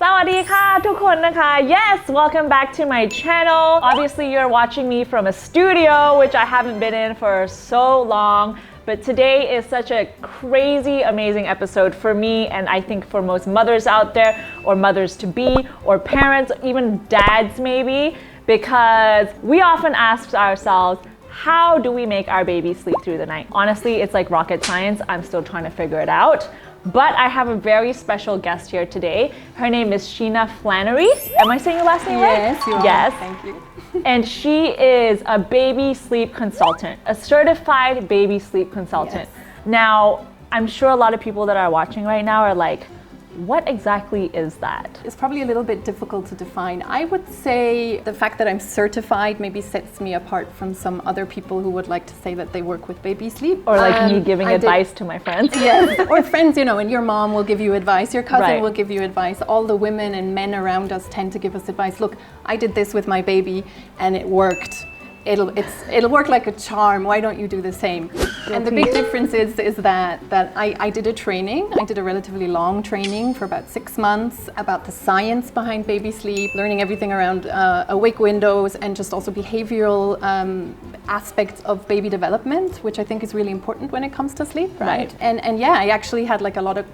สวัสดีค่ะทุกคนนะคะ Yes, welcome back to my channel. Obviously, you're watching me from a studio, which I haven't been in for so long. But today is such a crazy, amazing episode for me, and I think for most mothers out there, or mothers to be, or parents, even dads maybe, because we often ask ourselves, how do we make our baby sleep through the night? Honestly, it's like rocket science. I'm still trying to figure it out. But I have a very special guest here today. Her name is Sheena Flannery. Am I saying your last name right? Yes, you are. Yes. Thank you. And she is a baby sleep consultant, a certified baby sleep consultant. Yes. Now, I'm sure a lot of people that are watching right now are like, what exactly is that? It's probably a little bit difficult to define. I would say the fact that I'm certified maybe sets me apart from some other people who would like to say that they work with baby sleep. Or like me giving advice to my friends. Yes, or friends, you know, and your mom will give you advice, your cousin Right. will give you advice. All the women and men around us tend to give us advice. Look, I did this with my baby and it worked. It'll work like a charm. Why don't you do the same? And the big difference is that I did a training. I did a relatively long training for about 6 months about the science behind baby sleep, learning everything around awake windows and just also behavioral aspects of baby development, which I think is really important when it comes to sleep. Right. And yeah, I actually had like a lot of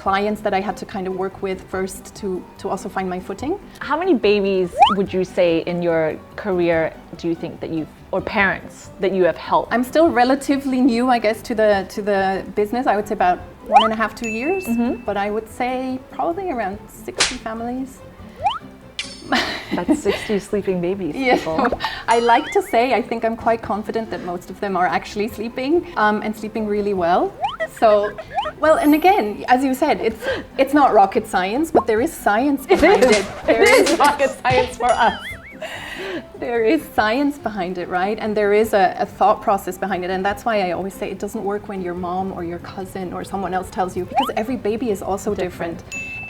clients that I had to kind of work with first to also find my footing. How many babies would you say in your career do you think that you've, or parents that you have helped? I'm still relatively new, I guess, to the business. I would say about 1.5, 2 years, but I would say probably around 60 families. That's 60 sleeping babies. Yeah, People. I like to say I think I'm quite confident that most of them are actually sleeping and sleeping really well. So, well, and again, as you said, it's not rocket science, but there is science behind it. It is rocket science for us. There is science behind it, right? And there is a thought process behind it. And that's why I always say it doesn't work when your mom or your cousin or someone else tells you, because every baby is also different.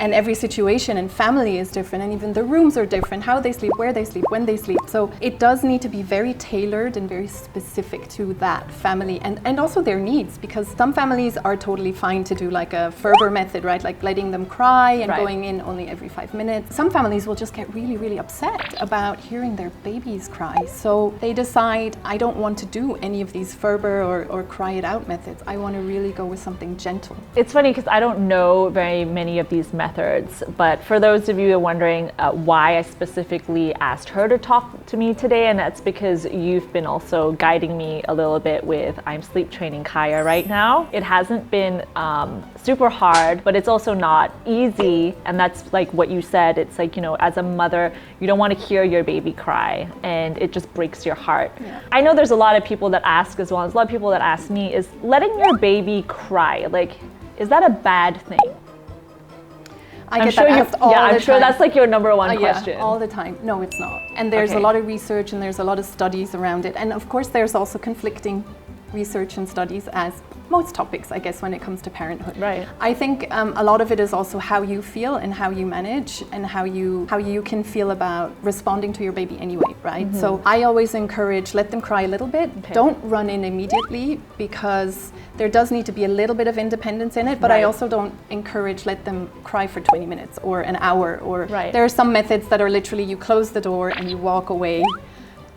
And every situation and family is different. And even the rooms are different, how they sleep, where they sleep, when they sleep. So it does need to be very tailored and very specific to that family and also their needs, because some families are totally fine to do like a Ferber method, right? Like letting them cry and Right. going in only every 5 minutes. Some families will just get really, really upset about hearing their babies cry. So they decide, I don't want to do any of these Ferber or cry it out methods. I want to really go with something gentle. It's funny because I don't know very many of these methods, but for those of you who are wondering why I specifically asked her to talk to me today, and that's because you've been also guiding me a little bit with I'm sleep training Kaya right now. It hasn't been super hard, but it's also not easy, and that's like what you said. It's like, you know, as a mother, you don't want to hear your baby cry, and it just breaks your heart. Yeah. I know there's a lot of people that ask as well, there's a lot of people that ask me, is letting your baby cry, like, is that a bad thing? I get that asked all the I'm sure time. that's like your number one question. Yeah, all the time. No, it's not. And there's Okay. a lot of research and there's a lot of studies around it. And of course, there's also conflicting research and studies, as most topics, I guess, when it comes to parenthood. Right. I think a lot of it is also how you feel and how you manage and how you can feel about responding to your baby anyway, right? So I always encourage, let them cry a little bit. Okay. Don't run in immediately, because there does need to be a little bit of independence in it, but I Right. also don't encourage let them cry for 20 minutes or an hour, or Right. there are some methods that are literally you close the door and you walk away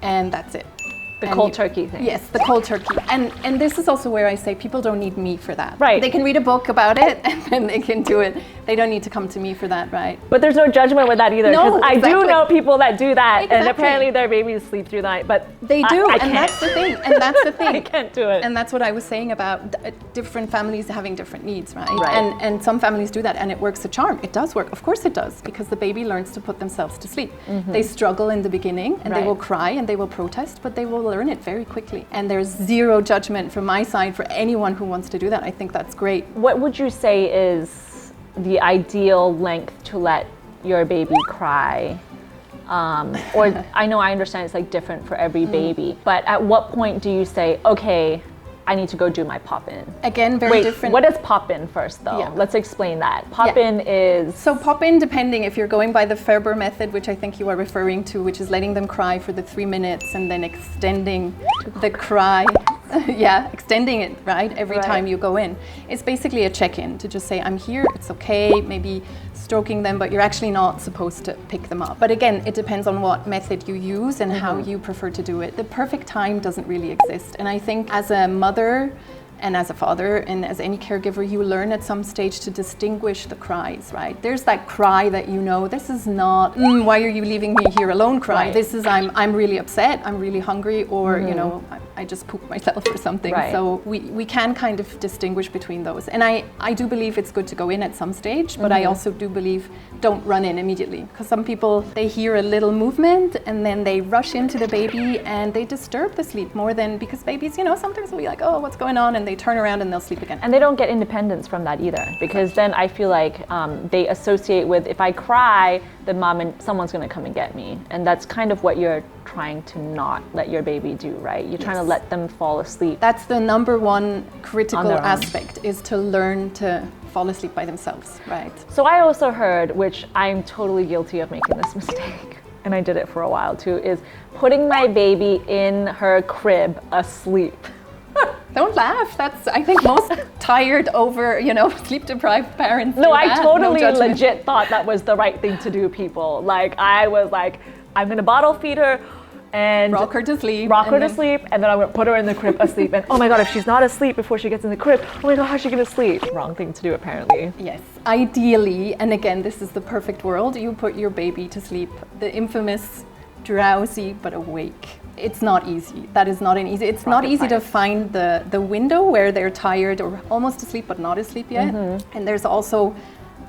and that's it. The And cold turkey thing. Yes, the cold turkey. And this is also where I say people don't need me for that. Right. They can read a book about it and then they can do it. They don't need to come to me for that, right? But there's no judgment with that either, No, because I do exactly. know people that do that, and Exactly. apparently their babies sleep through the night, but They do, I and can't. that's the thing. And that's the thing. I can't do it. And that's what I was saying about different families having different needs, right? Right. And some families do that and it works a charm. It does work. Of course it does, because the baby learns to put themselves to sleep. They struggle in the beginning and they Right. will cry and they will protest, but they will learn it very quickly. And there's zero judgment from my side for anyone who wants to do that. I think that's great. What would you say is the ideal length to let your baby cry? Or I know I understand it's like different for every baby, but at what point do you say, okay, I need to go do my pop-in? Again, very Wait, different. what is pop-in first though? Yeah. Let's explain that. Pop-in is... So pop-in, depending if you're going by the Ferber method, which I think you are referring to, which is letting them cry for the 3 minutes and then extending the cry Yeah, extending it, right, every time you go in. It's basically a check-in to just say, I'm here, it's okay, maybe stroking them, but you're actually not supposed to pick them up. But again, it depends on what method you use and how you prefer to do it. The perfect time doesn't really exist. And I think as a mother and as a father and as any caregiver, you learn at some stage to distinguish the cries, right? There's that cry that you know, this is not, why are you leaving me here alone cry. Right. This is, I'm really upset, I'm really hungry, or, you know, I just pooped myself or something. Right. So we can kind of distinguish between those. And I do believe it's good to go in at some stage, but I also do believe don't run in immediately. Because some people, they hear a little movement and then they rush into the baby and they disturb the sleep more than, because babies, you know, sometimes will be like, oh, what's going on? And they turn around and they'll sleep again. And they don't get independence from that either, because then I feel like they associate with, if I cry, then mom and someone's going to come and get me. And that's kind of what you're trying to not let your baby do, right? You're trying to let them fall asleep. That's the number one critical aspect, is to learn to fall asleep by themselves, right? So I also heard, which I'm totally guilty of making this mistake, and I did it for a while too, is putting my baby in her crib asleep. Don't laugh. That's, I think, most tired over, you know, sleep-deprived parents. No, I totally legit thought that was the right thing to do, people. Like, I was like, I'm gonna bottle feed her and rock her to sleep. And then I'm gonna put her in the crib asleep. And oh my God, if she's not asleep before she gets in the crib, oh my God, how's she gonna sleep? Wrong thing to do, apparently. Yes. Ideally, and again, this is the perfect world, you put your baby to sleep, the infamous drowsy but awake. It's not easy. That is not an easy. It's not easy to find the window where they're tired or almost asleep but not asleep yet. And there's also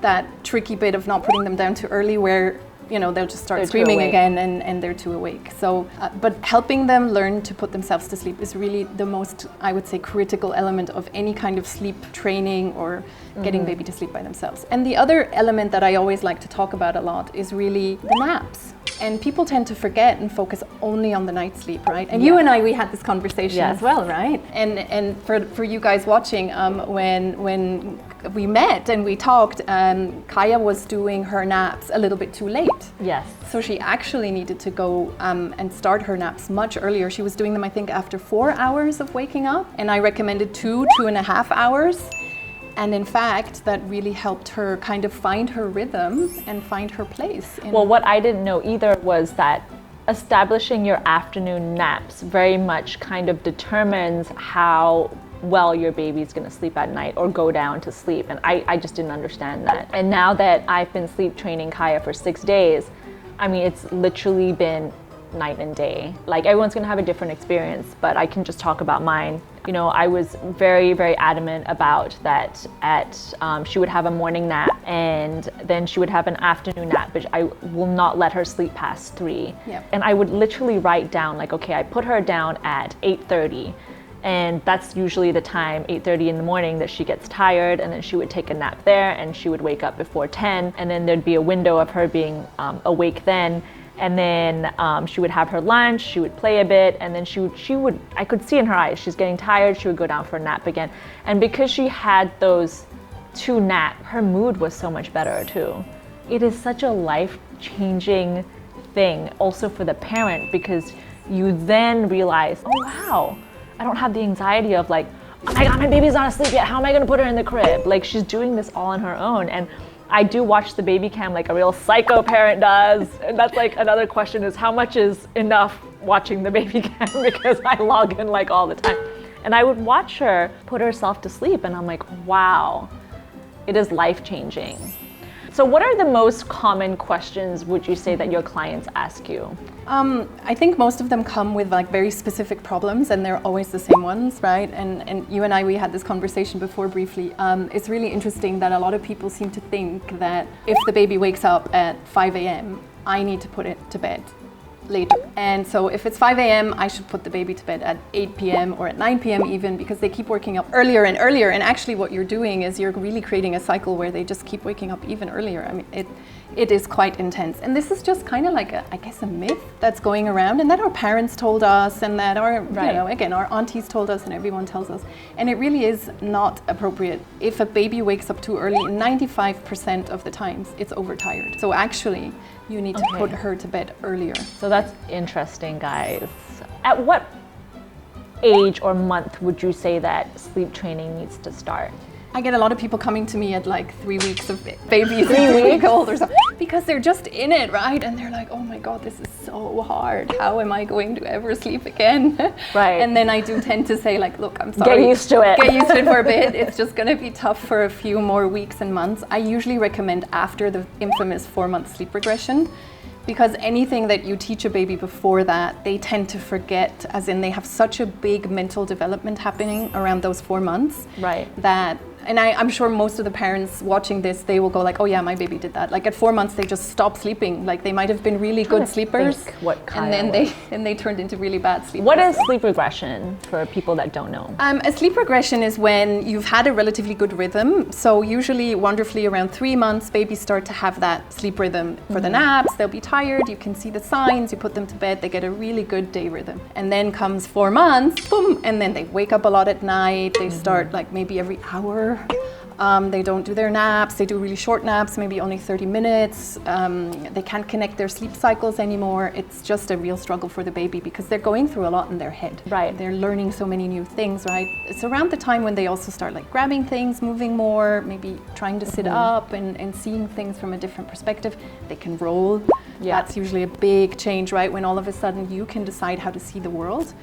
that tricky bit of not putting them down too early where, you know, they'll just start screaming again and they're too awake. So, but helping them learn to put themselves to sleep is really the most, I would say, critical element of any kind of sleep training or getting baby to sleep by themselves. And the other element that I always like to talk about a lot is really the naps. And people tend to forget and focus only on the night sleep, right? And you and I, we had this conversation as well, right? And for you guys watching, when we met and we talked, Kaya was doing her naps a little bit too late. Yes. So she actually needed to go and start her naps much earlier. She was doing them, I think, after 4 hours of waking up. And I recommended 2.5 hours. And in fact, that really helped her kind of find her rhythm and find her place. Well, what I didn't know either was that establishing your afternoon naps very much kind of determines how well your baby's gonna sleep at night or go down to sleep. And I just didn't understand that. And now that I've been sleep training Kaya for 6 days, I mean, it's literally been night and day. Like, everyone's gonna have a different experience, but I can just talk about mine. You know, I was very, very adamant about that she would have a morning nap and then she would have an afternoon nap, but I will not let her sleep past 3. Yep. And I would literally write down, like, okay, I put her down at 8:30. And that's usually the time, 8:30 in the morning, that she gets tired, and then she would take a nap there and she would wake up before 10, and then there'd be a window of her being awake then. And then she would have her lunch, she would play a bit, and then she would, I could see in her eyes, she's getting tired, she would go down for a nap again. And because she had those 2 naps, her mood was so much better too. It is such a life-changing thing also for the parent, because you then realize, oh wow, I don't have the anxiety of like, oh my God, my baby's not asleep yet, how am I gonna put her in the crib? Like, she's doing this all on her own. And I do watch the baby cam like a real psycho parent does. And that's like another question, is how much is enough watching the baby cam, because I log in like all the time. And I would watch her put herself to sleep and I'm like, wow, it is life-changing. So what are the most common questions would you say that your clients ask you? I think most of them come with like very specific problems, and they're always the same ones, right? And you and I, we had this conversation before briefly. It's really interesting that a lot of people seem to think that if the baby wakes up at 5 a.m., I need to put it to bed later. And so if it's 5 a.m., I should put the baby to bed at 8 p.m. or at 9 p.m. even, because they keep waking up earlier and earlier. And actually what you're doing is you're really creating a cycle where they just keep waking up even earlier. I mean, it is quite intense. And this is just kind of like I guess a myth that's going around, and that our parents told us, and that our, you know, again, our aunties told us, and everyone tells us. And it really is not appropriate. If a baby wakes up too early, 95% of the times it's overtired. So actually, you need to put her to bed earlier. So that's interesting, guys. At what age or month would you say that sleep training needs to start? I get a lot of people coming to me at like 3 weeks of baby, 3 weeks old or something, because they're just in it, right? And they're like, oh my God, this is so hard. How am I going to ever sleep again? Right. And then I do tend to say like, look, I'm sorry. Get used to it. Get used to it for a bit. It's just going to be tough for a few more weeks and months. I usually recommend after the infamous 4-month sleep regression, because anything that you teach a baby before that, they tend to forget, as in they have such a big mental development happening around those 4 months. Right. That, and I'm sure most of the parents watching this, they will go like, oh yeah, my baby did that. Like at 4 months, they just stopped sleeping. Like they might have been really good sleepers, and then they turned into really bad sleepers. What is sleep regression for people that don't know? A sleep regression is when you've had a relatively good rhythm. So usually, wonderfully, around 3 months, babies start to have that sleep rhythm for the naps. They'll be tired. You can see the signs. You put them to bed. They get a really good day rhythm. And then comes 4 months, boom, and then they wake up a lot at night. They start like maybe every hour. They don't do their naps. They do really short naps, maybe only 30 minutes. They can't connect their sleep cycles anymore. It's just a real struggle for the baby because they're going through a lot in their head. Right. They're learning so many new things, right? It's around the time when they also start like grabbing things, moving more, maybe trying to sit up and seeing things from a different perspective. They can roll. Yeah. That's usually a big change, right? When all of a sudden you can decide how to see the world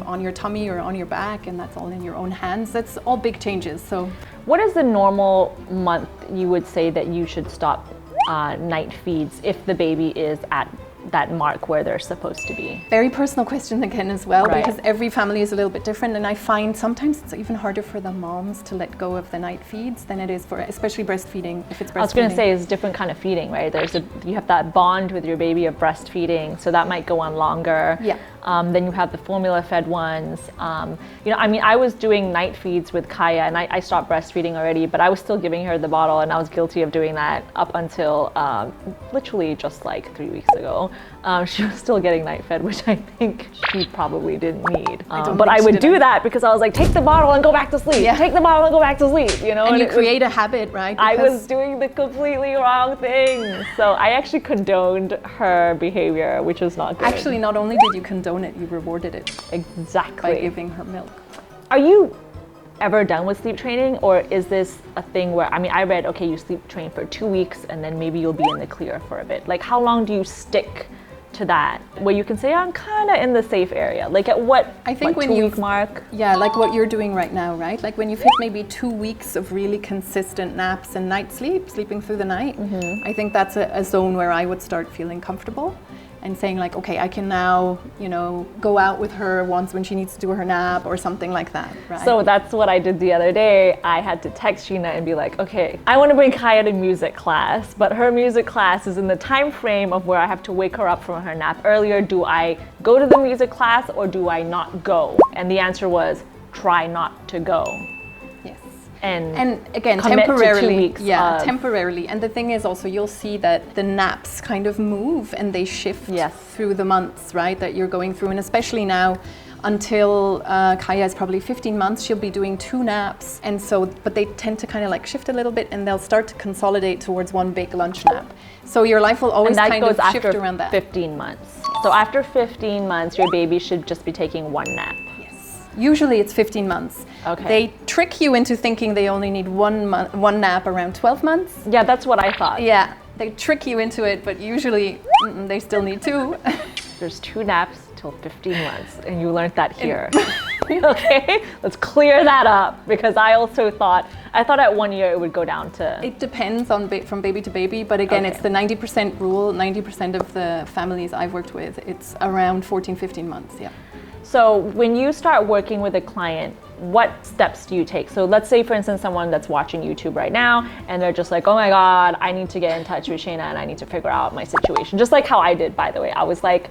on your tummy or on your back, and that's all in your own hands. That's all big changes. So, what is the normal month you would say that you should stop night feeds if the baby is at that mark where they're supposed to be? Very personal question again as well, Right. because every family is a little bit different, and I find sometimes it's even harder for the moms to let go of the night feeds than it is for, especially breastfeeding, if it's breastfeeding. I was going to say it's a different kind of feeding, right? You have that bond with your baby of breastfeeding, so that might go on longer. Yeah. Then you have the formula-fed ones. I was doing night feeds with Kaya, and I stopped breastfeeding already, but I was still giving her the bottle, and I was guilty of doing that up until literally just like 3 weeks ago. She was still getting night fed, which I think she probably didn't need. But I would do that because I was like, take the bottle and go back to sleep. Yeah. Take the bottle and go back to sleep. You know, and you create a habit, right? I was doing the completely wrong thing. So I actually condoned her behavior, which was not good. Actually, not only did you condone it, you rewarded it. Exactly. By giving her milk. Are you ever done with sleep training, or is this a thing where, I read, okay, you sleep train for 2 weeks and then maybe you'll be in the clear for a bit. Like, how long do you stick to that where you can say, I'm kind of in the safe area? Like at what, I think when 2 week mark? Yeah, like what you're doing right now, right? Like when you've hit maybe 2 weeks of really consistent naps and night sleeping through the night, I think that's a zone where I would start feeling comfortable and saying like, okay, I can now, go out with her once when she needs to do her nap or something like that, right? So that's what I did the other day. I had to text Sheena and be like, okay, I want to bring Kaya to music class, but her music class is in the time frame of where I have to wake her up from her nap earlier. Do I go to the music class or do I not go? And the answer was, try not to go. And again, temporarily, temporarily. And the thing is also, you'll see that the naps kind of move and they shift through the months, right, that you're going through. And especially now, until Kaya is probably 15 months, she'll be doing 2 naps. And so, but they tend to kind of like shift a little bit and they'll start to consolidate towards 1 big lunch nap. So your life will always kind of shift around that. 15 months. So after 15 months, your baby should just be taking 1 nap. Usually it's 15 months. Okay. They trick you into thinking they only need one nap around 12 months. Yeah, that's what I thought. Yeah, they trick you into it, but usually they still need 2. There's 2 naps till 15 months, and you learned that here. Okay, let's clear that up, because I also thought at 1 year it would go down to... It depends on from baby to baby, but again, it's the 90% rule. 90% of the families I've worked with, it's around 14, 15 months, yeah. So when you start working with a client, what steps do you take? So let's say, for instance, someone that's watching YouTube right now, and they're just like, oh my God, I need to get in touch with Sheena and I need to figure out my situation. Just like how I did, by the way. I was like,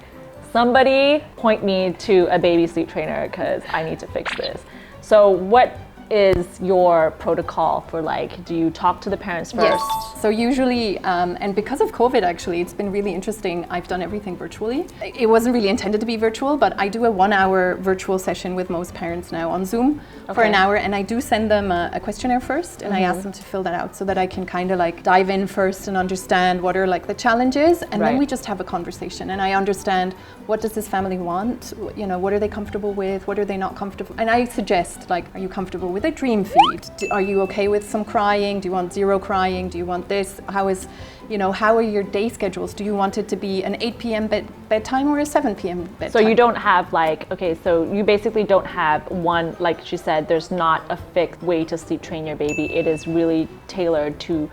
somebody point me to a baby sleep trainer because I need to fix this. So what is your protocol for like, do you talk to the parents first? Yes. So usually, and because of COVID actually, it's been really interesting. I've done everything virtually. It wasn't really intended to be virtual, but I do a 1-hour virtual session with most parents now on Zoom for an hour, and I do send them a questionnaire first, and I ask them to fill that out so that I can kind of like dive in first and understand what are like the challenges, and then we just have a conversation, and I understand what does this family want, you know, what are they comfortable with, what are they not comfortable, and I suggest like, are you comfortable with a dream feed? Are you okay with some crying? Do you want zero crying? Do you want this? How is, you know, how are your day schedules? Do you want it to be an 8 p.m. bedtime or a 7 p.m. bedtime? So you don't have like, okay, so you basically don't have one, like she said, there's not a fixed way to sleep train your baby. It is really tailored to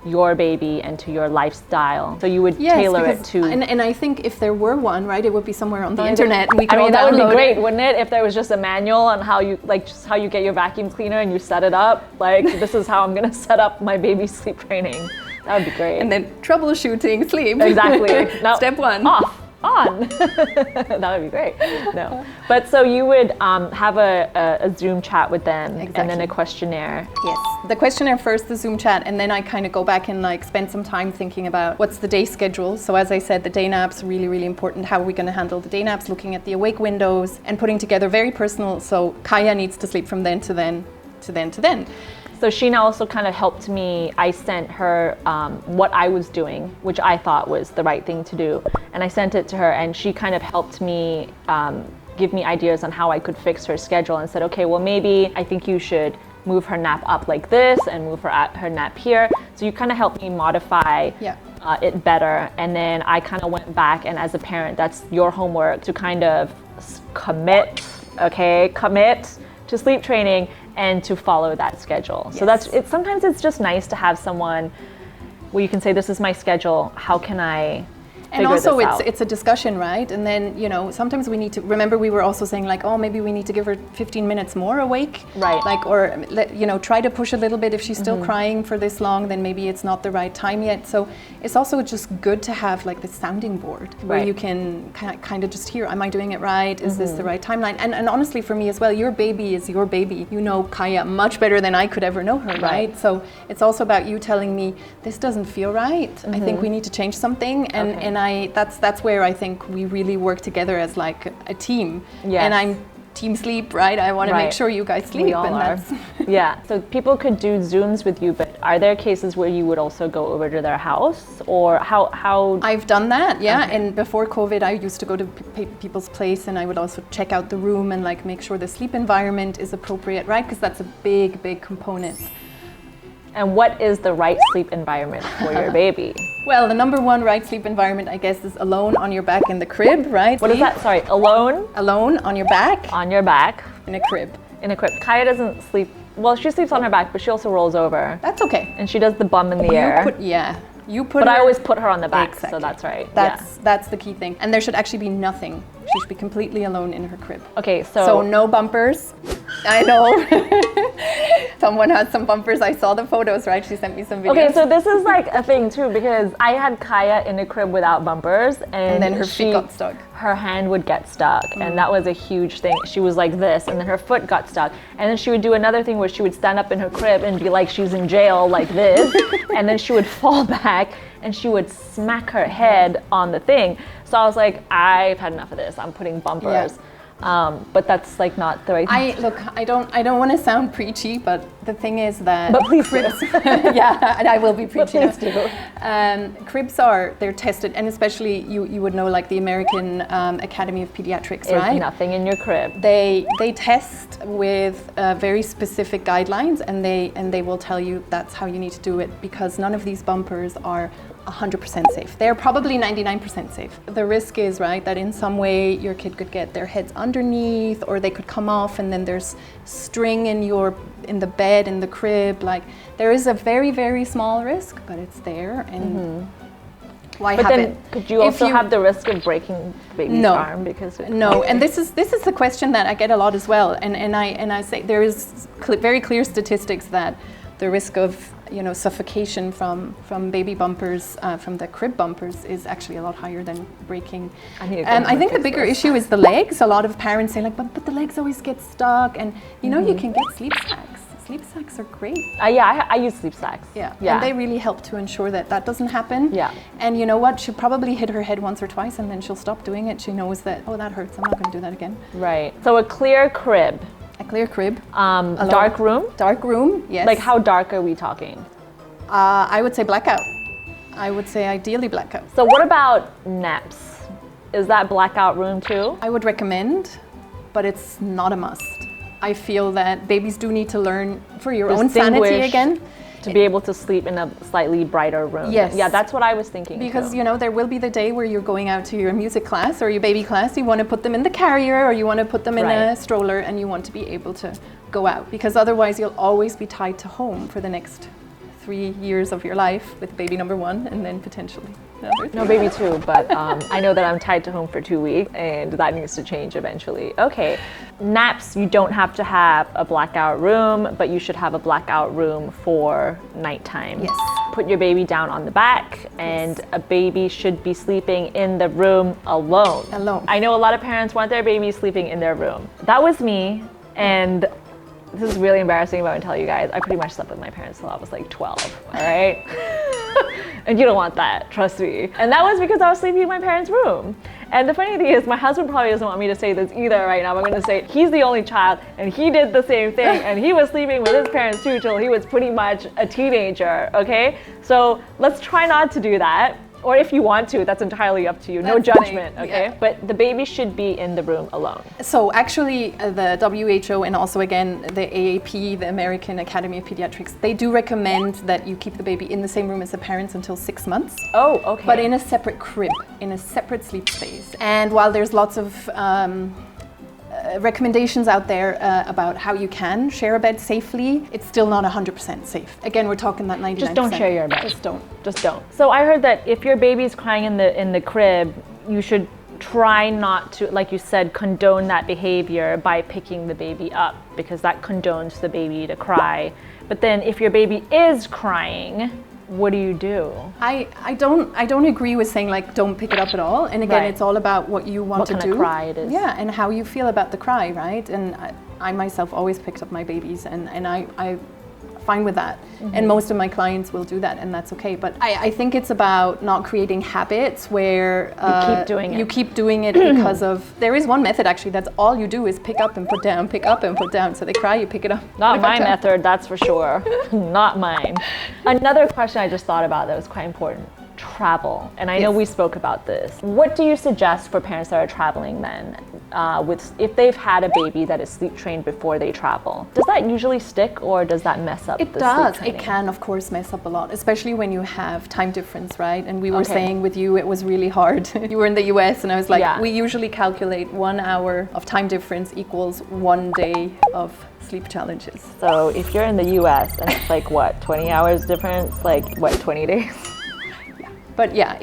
your baby and to your lifestyle. So you would tailor it to... And I think if there were one, right, it would be somewhere on the internet. And we could I mean, that would be great, it. wouldn't it? If there was just a manual on how you, like, just how you get your vacuum cleaner and you set it up. Like, this is how I'm gonna set up my baby's sleep training. That would be great. And then troubleshooting sleep. Exactly. Now, Step 1. Off. On. That would be great. No. But so you would have a Zoom chat with them and then a questionnaire. Yes. The questionnaire first, the Zoom chat, and then I kind of go back and like spend some time thinking about what's the day schedule. So as I said, the day naps really, really important. How are we going to handle the day naps? Looking at the awake windows and putting together very personal. So Kaya needs to sleep from then to then to then to then. So Sheena also kind of helped me. I sent her what I was doing, which I thought was the right thing to do. And I sent it to her, and she kind of helped me give me ideas on how I could fix her schedule and said, okay, well, maybe I think you should move her nap up like this and move her nap here. So you kind of helped me modify it better. And then I kind of went back, and as a parent, that's your homework to kind of commit to sleep training and to follow that schedule. So that's it. Sometimes it's just nice to have someone where you can say, this is my schedule, how can I and also it's a discussion, right? And then, you know, sometimes we need to remember, we were also saying like, oh, maybe we need to give her 15 minutes more awake, right? Like, or you know, try to push a little bit. If she's still crying for this long, then maybe it's not the right time yet. So it's also just good to have like the sounding board where you can kind of just hear, am I doing it right? Is this the right timeline? And honestly, for me as well, your baby is your baby. You know Kaya much better than I could ever know her, right? So it's also about you telling me, this doesn't feel right. I think we need to change something. And that's where I think we really work together as like a team. And I'm team sleep, right? I want to make sure you guys sleep. We all are. Yeah. So people could do Zooms with you, but are there cases where you would also go over to their house, or how? I've done that, And before COVID, I used to go to people's place, and I would also check out the room and like make sure the sleep environment is appropriate, right? Because that's a big component. And what is the right sleep environment for your baby? Well, the number one right sleep environment, I guess, is alone on your back in the crib, right? What is that? Sorry, alone? Alone on your back. On your back. In a crib. In a crib. Kaya doesn't sleep, well, she sleeps on her back, but she also rolls over. That's okay. And she does the bum in the air. But I always put her on the back, so that's right. That's the key thing. And there should actually be nothing. She should be completely alone in her crib. Okay, so no bumpers. I know. Someone has some bumpers. I saw the photos, right? She sent me some videos. Okay, so this is like a thing too, because I had Kaya in a crib without bumpers, and then her feet got stuck. Her hand would get stuck, and that was a huge thing. She was like this, and then her foot got stuck, and then she would do another thing where she would stand up in her crib and be like she's in jail like this, and then she would fall back and she would smack her head on the thing. So I was like, I've had enough of this. I'm putting bumpers. But that's like not the right thing. Look, I don't want to sound preachy, but the thing is that but please cribs, and I will be preachy. But please do. Cribs they're tested, and especially you would know like the American Academy of Pediatrics, right? There's nothing in your crib. They test with very specific guidelines, and they will tell you that's how you need to do it, because none of these bumpers are 100% safe. They're probably 99% safe. The risk is, right, that in some way your kid could get their heads underneath, or they could come off, and then there's string in the bed, in the crib. Like, there is a very, very small risk, but it's there, and why have it? Could you also have the risk of breaking the baby's arm because and this is the question that I get a lot as well, and I say there is very clear statistics that the risk of suffocation from baby bumpers, from the crib bumpers, is actually a lot higher than breaking. I think the bigger issue is the legs. A lot of parents say like, but the legs always get stuck, and you can get sleep snacks. Sleep sacks are great. Yeah, I use sleep sacks. Yeah. And they really help to ensure that that doesn't happen. Yeah. And you know what? She'll probably hit her head once or twice and then she'll stop doing it. She knows that, oh, that hurts. I'm not going to do that again. Right. So a clear crib. A clear crib. Dark room? Dark room, yes. Like how dark are we talking? I would say blackout. I would say ideally blackout. So what about naps? Is that blackout room too? I would recommend, but it's not a must. I feel that babies do need to learn for your own sanity again. To be able to sleep in a slightly brighter room. Yes. Yeah, that's what I was thinking. Because, too. you know, there will be the day where you're going out to your music class or your baby class, you want to put them in the carrier or you want to put them in a stroller and you want to be able to go out. Because otherwise you'll always be tied to home for the next 3 years of your life with baby number 1 and then potentially another 3. No, baby 2, but I know that I'm tied to home for 2 weeks and that needs to change eventually. Okay, naps, you don't have to have a blackout room, but you should have a blackout room for nighttime. Yes. Put your baby down on the back and a baby should be sleeping in the room alone. Alone. I know a lot of parents want their baby sleeping in their room. That was me, and this is really embarrassing, but I'm gonna tell you guys, I pretty much slept with my parents till I was like 12, all right? And you don't want that, trust me. And that was because I was sleeping in my parents' room. And the funny thing is, my husband probably doesn't want me to say this either right now. I'm gonna say he's the only child and he did the same thing and he was sleeping with his parents too till he was pretty much a teenager, okay? So let's try not to do that. Or if you want to, that's entirely up to you. No judgment, okay? Yeah. But the baby should be in the room alone. So actually the WHO and also again the AAP, the American Academy of Pediatrics, they do recommend that you keep the baby in the same room as the parents until 6 months. Oh, okay. But in a separate crib, in a separate sleep space. And while there's lots of recommendations out there about how you can share a bed safely, it's still not 100% safe. Again, we're talking that 99%. Just don't share your bed. Just don't. Just don't. So I heard that if your baby's crying in the crib, you should try not to, like you said, condone that behavior by picking the baby up because that condones the baby to cry. But then if your baby is crying, what do you do? I don't agree with saying like don't pick it up at all. And again, it's all about what you want to do. What kind of cry it is. Yeah, and how you feel about the cry, right? And I myself always picked up my babies and I fine with that. Mm-hmm. And most of my clients will do that and that's okay. But I think it's about not creating habits where you keep doing it. You keep doing it because of, there is one method actually, that's all you do is pick up and put down, pick up and put down. So they cry, you pick it up. Not my method, that's for sure. Not mine. Another question I just thought about that was quite important. Travel. And I know we spoke about this. What do you suggest for parents that are traveling then? If they've had a baby that is sleep trained before they travel, does that usually stick or does that mess up the sleep training? It can of course mess up a lot, especially when you have time difference, right? And we were saying with you it was really hard. You were in the US and I was like, we usually calculate 1 hour of time difference equals 1 day of sleep challenges. So if you're in the US and it's like what, 20 hours difference, like what, 20 days? But yeah,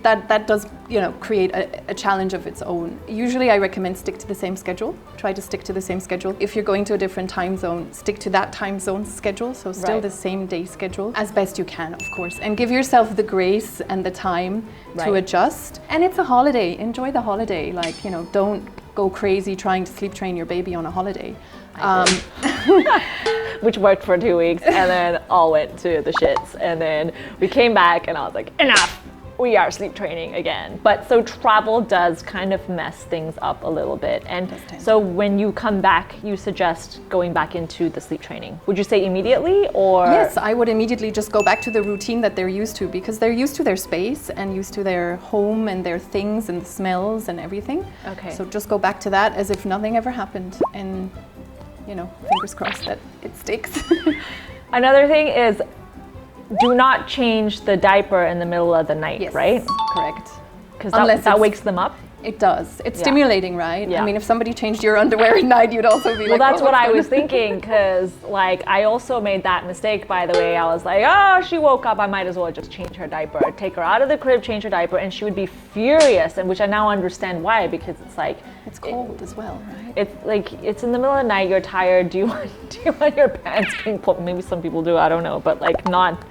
that does, you know, create a challenge of its own. Usually I recommend stick to the same schedule. Try to stick to the same schedule. If you're going to a different time zone, stick to that time zone schedule. So still the same day schedule as best you can, of course. And give yourself the grace and the time to adjust. And it's a holiday. Enjoy the holiday. Like, you know, don't go crazy trying to sleep train your baby on a holiday. Which worked for 2 weeks and then all went to the shits. And then we came back and I was like, enough, we are sleep training again. But so travel does kind of mess things up a little bit. And so when you come back, you suggest going back into the sleep training. Would you say immediately or? Yes, I would immediately just go back to the routine that they're used to because they're used to their space and used to their home and their things and the smells and everything. Okay. So just go back to that as if nothing ever happened and, you know, fingers crossed that it sticks. Another thing is do not change the diaper in the middle of the night, right? Correct. Because that wakes them up? It does. It's stimulating, right? Yeah. I mean, if somebody changed your underwear at night, you'd also be like, that's what I was thinking because like I also made that mistake, by the way. I was like, oh, she woke up, I might as well just change her diaper. I'd take her out of the crib, change her diaper, and she would be furious, and which I now understand why, because it's like... It's cold as well, right? It's like, it's in the middle of the night, you're tired, do you want your pants being pulled? Maybe some people do, I don't know, but like not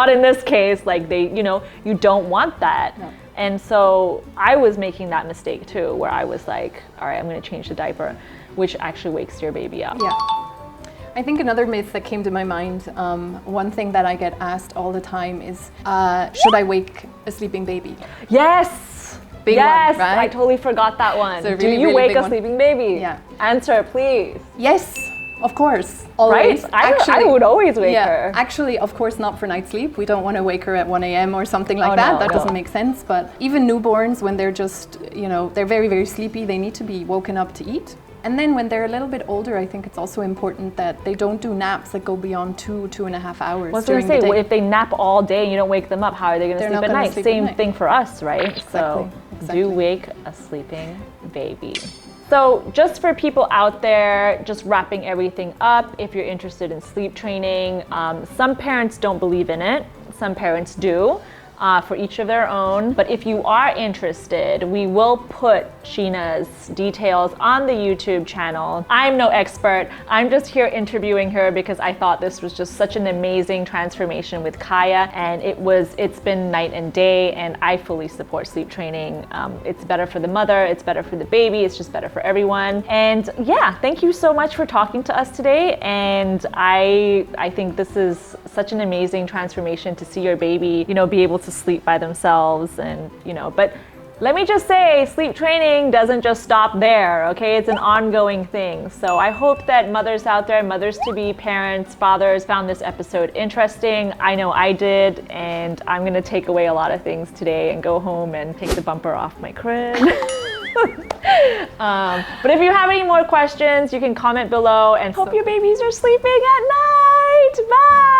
in this case, like they, you know, you don't want that. No. And so I was making that mistake too, where I was like, all right, I'm going to change the diaper, which actually wakes your baby up. Yeah. I think another myth that came to my mind, one thing that I get asked all the time is, should I wake a sleeping baby? Yes! Big yes! one, right? I totally forgot that one. It's a Do really, you really wake big a one. sleeping baby? Yeah. Answer, please. Yes, of course, always. Right? I would always wake her. Actually, of course, not for night sleep. We don't want to wake her at 1 a.m. or something like that. No, that no. doesn't make sense. But even newborns, when they're just, they're very, very sleepy, they need to be woken up to eat. And then when they're a little bit older, I think it's also important that they don't do naps that go beyond 2.5 hours. I was going to say, if they nap all day and you don't wake them up, how are they going to sleep at night? Same thing for us, right? Exactly. Do wake a sleeping baby. So just for people out there, just wrapping everything up, if you're interested in sleep training, some parents don't believe in it, some parents do. For each of their own. But if you are interested, we will put Sheena's details on the YouTube channel. I'm no expert. I'm just here interviewing her because I thought this was just such an amazing transformation with Kaya, and it's been night and day, and I fully support sleep training. It's better for the mother, it's better for the baby, it's just better for everyone. And yeah, thank you so much for talking to us today. And I think this is such an amazing transformation to see your baby, be able to sleep by themselves, and but let me just say, sleep training doesn't just stop there, okay? It's an ongoing thing. So I hope that mothers out there, mothers-to-be, parents, fathers, found this episode interesting. I know I did, and I'm gonna take away a lot of things today and go home and take the bumper off my crib. But if you have any more questions, you can comment below, and hope your babies are sleeping at night. Bye!